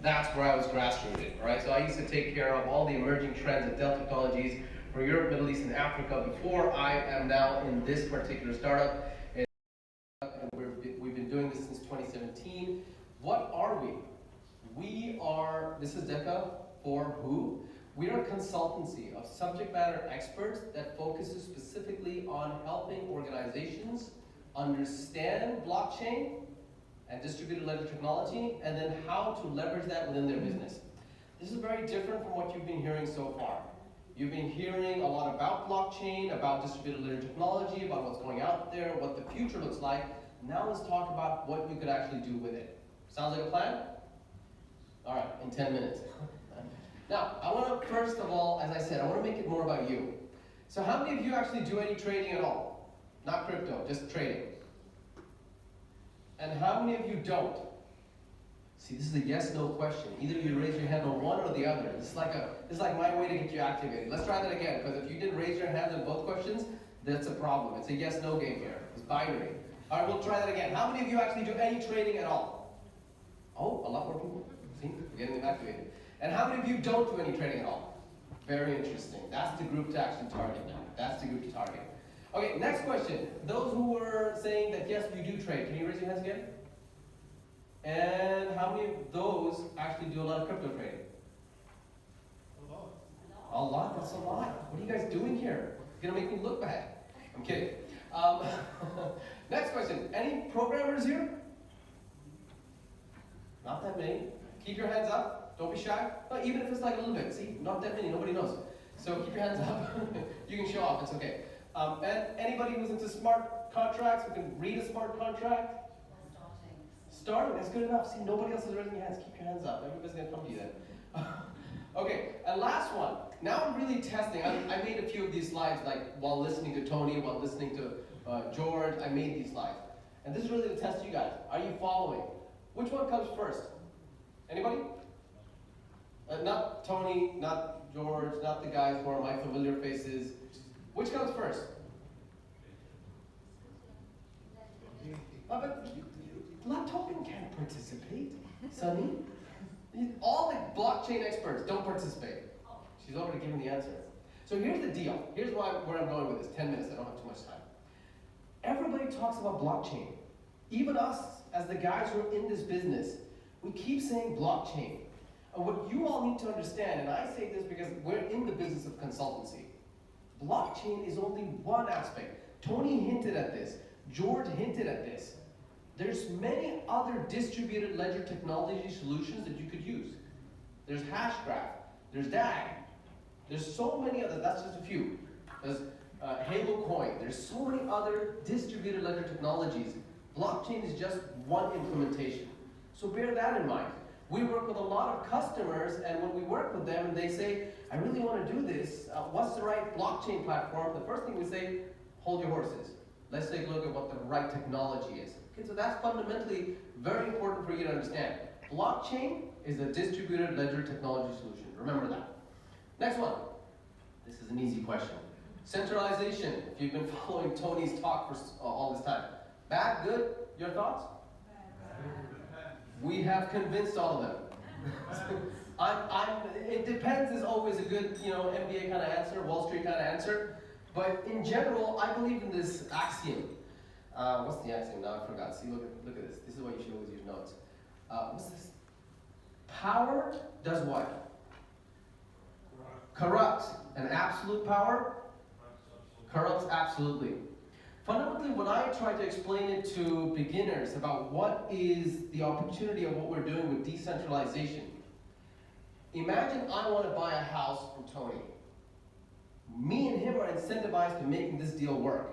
That's where I was grassrooted, right? So I used to take care of all the emerging trends of Dell Technologies for Europe, Middle East, and Africa before I am now in this particular startup. And we've been doing this since 2017. What are we? This is DECA4 Who? We are a consultancy of subject matter experts that focuses specifically on helping organizations understand blockchain and distributed ledger technology, and then how to leverage that within their business. This is very different from what you've been hearing so far. You've been hearing a lot about blockchain, about distributed ledger technology, about what's going out there, what the future looks like. Now let's talk about what we could actually do with it. Sounds like a plan? All right, in 10 minutes. Now, I want to, first of all, as I said, I want to make it more about you. So how many of you actually do any trading at all? Not crypto, just trading. And how many of you don't? See, this is a yes/no question. Either you raise your hand on one or the other. This is like my way to get you activated. Let's try that again, because if you didn't raise your hand on both questions, that's a problem. It's a yes/no game here. It's binary. All right, we'll try that again. How many of you actually do any trading at all? Oh, a lot more people. See, we're getting them activated. And how many of you don't do any trading at all? Very interesting. That's the group to actually target now. That's the group to target. Okay, next question. Those who were saying that yes, you do trade, can you raise your hands again? And how many of those actually do a lot of crypto trading? A lot. A lot? That's a lot. What are you guys doing here? You're gonna make me look bad. I'm kidding. Next question. Any programmers here? Not that many. Keep your hands up. Don't be shy. No, even if it's like a little bit. See, not that many. Nobody knows. So keep your hands up. You can show off. It's okay. And anybody who's into smart contracts, who can read a smart contract? Starting, that's good enough. See, nobody else is raising your hands. Keep your hands up. Everybody's going to come to you then. Okay, and last one. Now I'm really testing. I made a few of these slides, like while listening to Tony, while listening to George. I made these slides. And this is really to test you guys. Are you following? Which one comes first? Anybody? Not Tony, not George, not the guys who are my familiar faces. Which comes first? But Black Token can't participate, Sunny. All the blockchain experts don't participate. She's already given the answer. So here's the deal. Here's where I'm going with this. 10 minutes, I don't have too much time. Everybody talks about blockchain. Even us, as the guys who are in this business, we keep saying blockchain. And what you all need to understand, and I say this because we're in the business of consultancy, blockchain is only one aspect. Tony hinted at this. George hinted at this. There's many other distributed ledger technology solutions that you could use. There's Hashgraph. There's DAG. There's so many other, that's just a few. There's Halo Coin. There's so many other distributed ledger technologies. Blockchain is just one implementation. So bear that in mind. We work with a lot of customers, and when we work with them and they say, I really want to do this, what's the right blockchain platform? The first thing we say, hold your horses. Let's take a look at what the right technology is. Okay, so that's fundamentally very important for you to understand. Blockchain is a distributed ledger technology solution. Remember that. Next one. This is an easy question. Centralization, if you've been following Tony's talk for all this time. Bad, good? Your thoughts? We have convinced all of them. It depends is always a good, MBA kind of answer, Wall Street kind of answer. But in general, I believe in this axiom. What's the axiom? Now I forgot. See, look at this. This is why you should always use notes. What's this? Power does what? Corrupts. And absolute power? Corrupts absolutely. Fundamentally, when I try to explain it to beginners about what is the opportunity of what we're doing with decentralization, imagine I want to buy a house from Tony. Me and him are incentivized to making this deal work.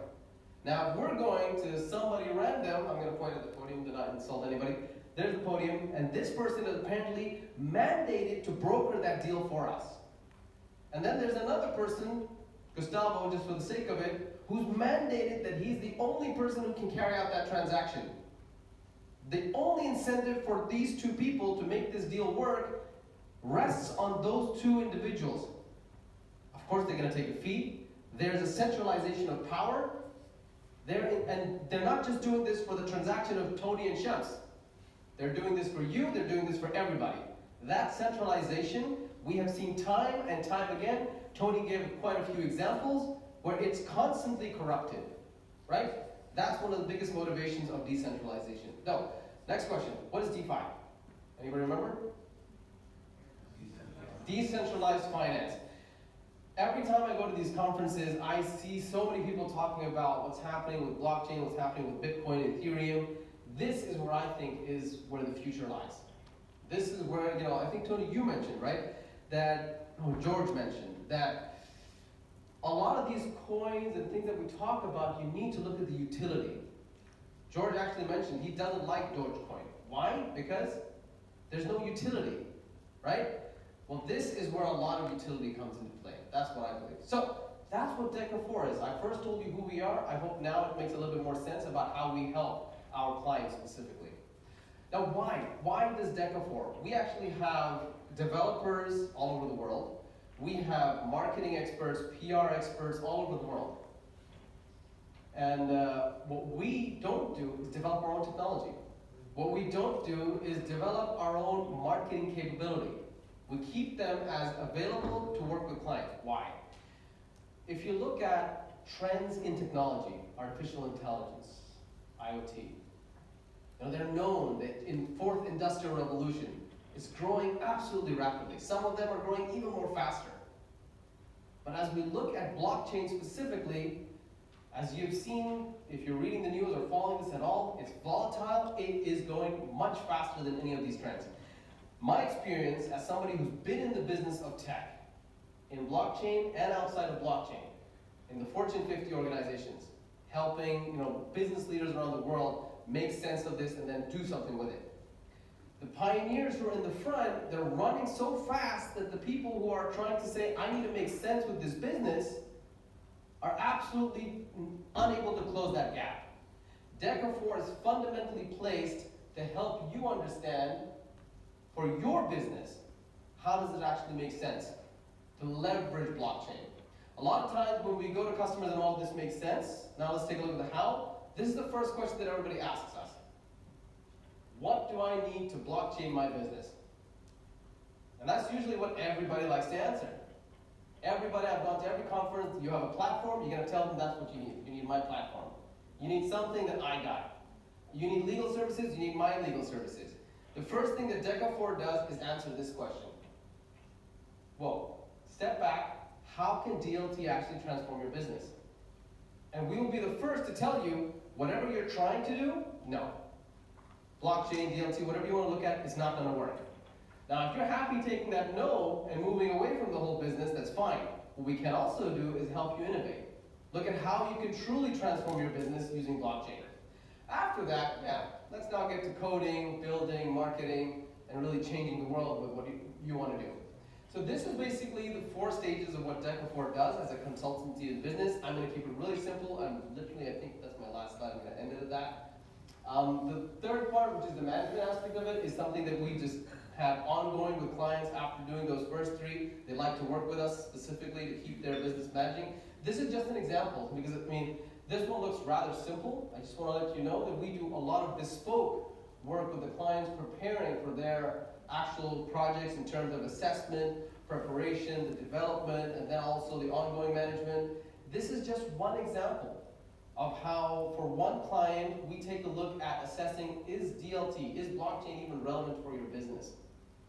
Now, if we're going to somebody random, I'm going to point at the podium to not insult anybody. There's the podium, and this person is apparently mandated to broker that deal for us. And then there's another person, Gustavo, just for the sake of it, who's mandated that he's the only person who can carry out that transaction. The only incentive for these two people to make this deal work rests on those two individuals. Of course, they're going to take a fee. There's a centralization of power. And they're not just doing this for the transaction of Tony and Shams. They're doing this for you. They're doing this for everybody. That centralization, we have seen time and time again. Tony gave quite a few examples where it's constantly corrupted, right? That's one of the biggest motivations of decentralization. No, next question, what is DeFi? Anybody remember? Decentralized finance. Every time I go to these conferences, I see so many people talking about what's happening with blockchain, what's happening with Bitcoin and Ethereum. This is where I think is where the future lies. This is where, I think Tony, you mentioned, right? George mentioned that a lot of these coins and things that we talk about, you need to look at the utility. George actually mentioned he doesn't like Dogecoin. Why? Because there's no utility, right? Well, this is where a lot of utility comes into play. That's what I believe. So that's what DECA4 is. I first told you who we are. I hope now it makes a little bit more sense about how we help our clients specifically. Now, why? Why does DECA4? We actually have developers all over the world. We have marketing experts, PR experts all over the world. And what we don't do is develop our own technology. What we don't do is develop our own marketing capability. We keep them as available to work with clients. Why? If you look at trends in technology, artificial intelligence, IoT, they're known that in fourth industrial revolution, it's growing absolutely rapidly. Some of them are growing even more faster. But as we look at blockchain specifically, as you've seen, if you're reading the news or following this at all, it's volatile. It is going much faster than any of these trends. My experience as somebody who's been in the business of tech, in blockchain and outside of blockchain, in the Fortune 50 organizations, helping business leaders around the world make sense of this and then do something with it. The pioneers who are in the front, they're running so fast that the people who are trying to say, I need to make sense with this business, are absolutely unable to close that gap. DECA4 is fundamentally placed to help you understand, for your business, how does it actually make sense to leverage blockchain? A lot of times when we go to customers and all this makes sense, now let's take a look at the how. This is the first question that everybody asks us. What do I need to blockchain my business? And that's usually what everybody likes to answer. Everybody, I've gone to every conference, you have a platform, you're going to tell them that's what you need. You need my platform. You need something that I got. You need legal services, you need my legal services. The first thing that DECA4 does is answer this question. Whoa, step back, how can DLT actually transform your business? And we will be the first to tell you, whatever you're trying to do, no. Blockchain, DLT, whatever you want to look at, it's not going to work. Now, if you're happy taking that no and moving away from the whole business, that's fine. What we can also do is help you innovate. Look at how you can truly transform your business using blockchain. After that, let's now get to coding, building, marketing, and really changing the world with what you want to do. So this is basically the 4 stages of what DECA4 does as a consultancy in business. I'm going to keep it really simple. I think that's my last slide. I'm going to end it at that. The third part, which is the management aspect of it, is something that we just have ongoing with clients after doing those first 3. They like to work with us specifically to keep their business managing. This is just an example because, this one looks rather simple. I just want to let you know that we do a lot of bespoke work with the clients preparing for their actual projects in terms of assessment, preparation, the development, and then also the ongoing management. This is just one example of how, for one client, we take a look at assessing, is DLT, is blockchain even relevant for your business?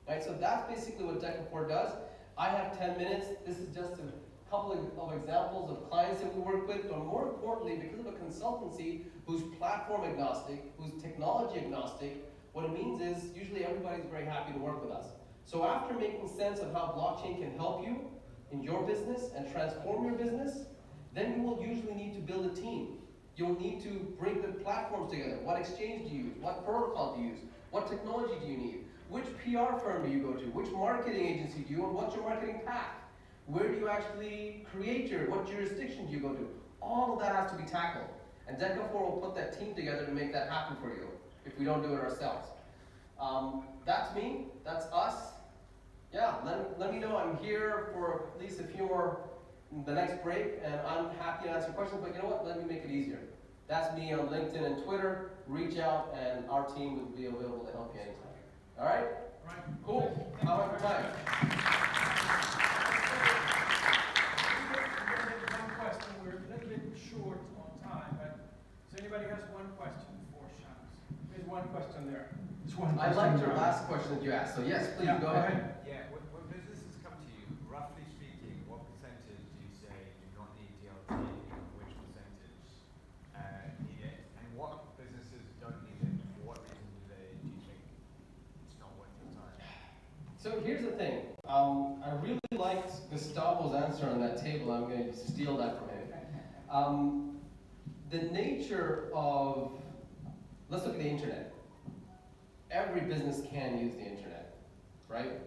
Right, so that's basically what DECA4 does. I have 10 minutes. This is just a couple of examples of clients that we work with, but more importantly, because of a consultancy who's platform agnostic, who's technology agnostic, what it means is usually everybody's very happy to work with us. So after making sense of how blockchain can help you in your business and transform your business, then you will usually need to build a team. You'll need to bring the platforms together. What exchange do you use? What protocol do you use? What technology do you need? Which PR firm do you go to? Which marketing agency do you and what's your marketing path? Where do you actually create what jurisdiction do you go to? All of that has to be tackled. And DECA4 will put that team together to make that happen for you if we don't do it ourselves. That's me, that's us. Yeah, let me know. I'm here for at least a few more, the next break, and I'm happy to answer questions, but you know what? Let me make it easier. That's me on LinkedIn and Twitter. Reach out, and our team will be available to help you anytime. All right? Right. Cool. last question that you asked. So yes, please Yeah, go ahead. Yeah, when businesses come to you, roughly speaking, what percentage do you say do not need DLT, and which percentage need it? And what businesses don't need it? For what reason do you think it's not worth your time? So here's the thing. I really liked Gustavo's answer on that table. I'm going to steal that from him. The nature of, let's look at the internet. Every business can use the internet, right?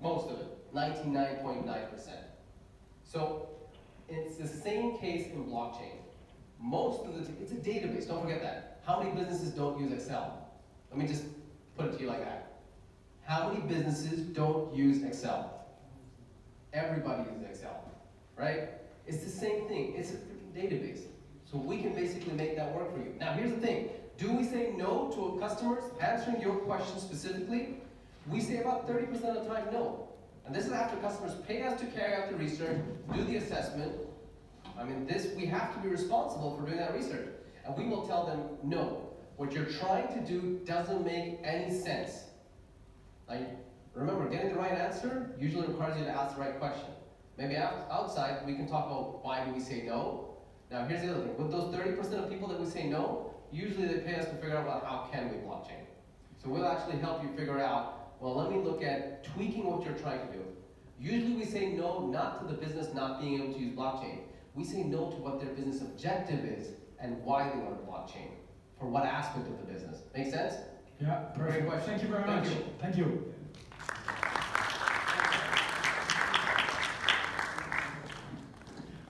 Most of it, 99.9%. So it's the same case in blockchain. Most of it's a database, don't forget that. How many businesses don't use Excel? Let me just put it to you like that. How many businesses don't use Excel? Everybody uses Excel, right? It's the same thing, it's a freaking database. So we can basically make that work for you. Now here's the thing, do we say no to customers? Answering your question specifically, we say about 30% of the time no. And this is after customers pay us to carry out the research, do the assessment. I mean, we have to be responsible for doing that research. And we will tell them, no, what you're trying to do doesn't make any sense. Like, remember, getting the right answer usually requires you to ask the right question. Maybe outside, we can talk about why do we say no. Now here's the other thing, with those 30% of people that we say no, usually they pay us to figure out, well, how can we blockchain? So we'll actually help you figure out, well, let me look at tweaking what you're trying to do. Usually we say no, not to the business not being able to use blockchain. We say no to what their business objective is and why they want to blockchain, for what aspect of the business. Make sense? Yeah, perfect. Great question. Thank you very Thank much. you. Thank you.